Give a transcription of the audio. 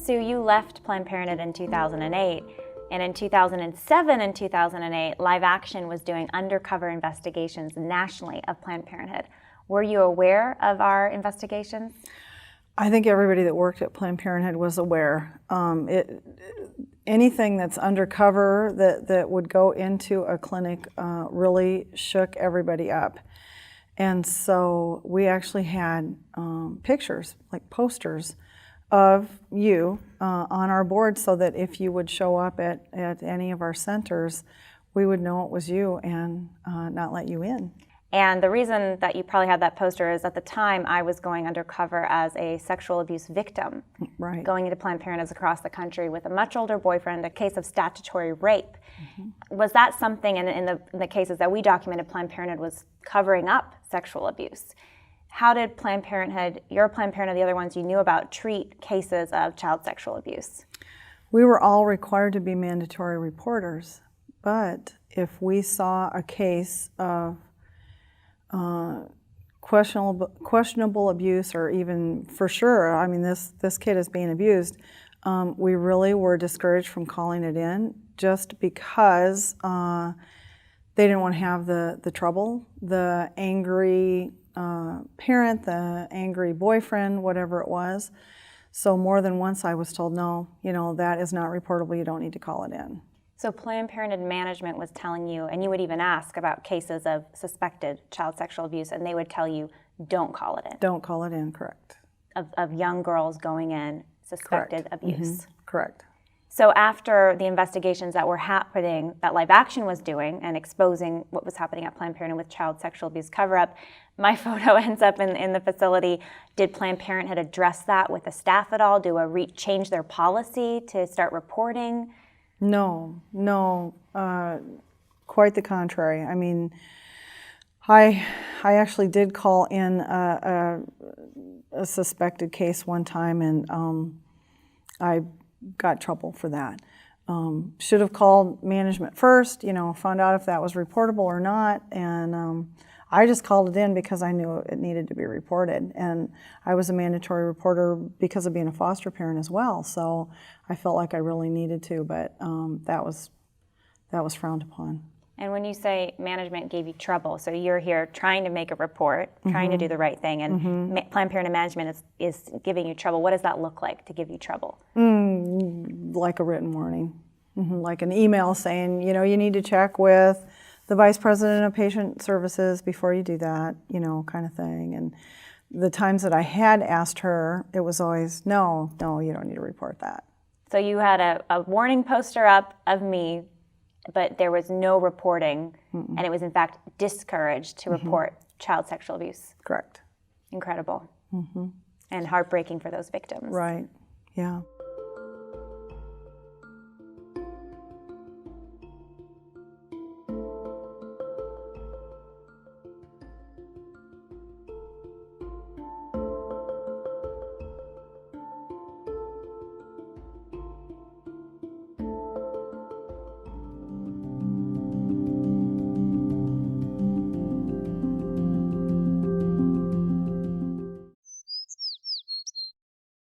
Sue, you left Planned Parenthood in 2008, and in 2007 and 2008, Live Action was doing undercover investigations nationally of Planned Parenthood. Were you aware of our investigations? I think everybody that worked at Planned Parenthood was aware. Anything that's undercover that would go into a clinic really shook everybody up. And so we actually had pictures, like posters, of you on our board so that if you would show up at any of our centers, we would know it was you and not let you in. And the reason that you probably had that poster is at the time I was going undercover as a sexual abuse victim, right, going into Planned Parenthoods across the country with a much older boyfriend, a case of statutory rape. Mm-hmm. Was that something, in the cases that we documented, Planned Parenthood was covering up sexual abuse? How did Planned Parenthood, your Planned Parenthood, the other ones you knew about, treat cases of child sexual abuse? We were all required to be mandatory reporters, but if we saw a case of questionable abuse, or even for sure, I mean, this kid is being abused, we really were discouraged from calling it in just because they didn't want to have the trouble, the angry parent, the angry boyfriend, whatever it was. So more than once I was told, no, that is not reportable, you don't need to call it in. So Planned Parenthood management was telling you, and you would even ask about cases of suspected child sexual abuse, and they would tell you, don't call it in. Don't call it in, correct. Of young girls going in, suspected correct. abuse. Mm-hmm. Correct. So after the investigations that were happening, that Live Action was doing and exposing what was happening at Planned Parenthood with child sexual abuse cover-up, my photo ends up in the facility. Did Planned Parenthood address that with the staff at all? Change their policy to start reporting? No, quite the contrary. I mean, I actually did call in a suspected case one time, and I got trouble for that. Should have called management first, found out if that was reportable or not, and I just called it in because I knew it needed to be reported. And I was a mandatory reporter because of being a foster parent as well, so I felt like I really needed to, but that was frowned upon. And when you say management gave you trouble, so you're here trying to make a report, trying to do the right thing, and Planned Parenthood management is giving you trouble. What does that look like to give you trouble? Like a written warning, like an email saying, you need to check with the Vice President of Patient Services before you do that, kind of thing. And the times that I had asked her, it was always, no, you don't need to report that. So you had a warning poster up of me, but there was no reporting, and it was in fact discouraged to report child sexual abuse. Correct. Incredible. And heartbreaking for those victims. Right, yeah.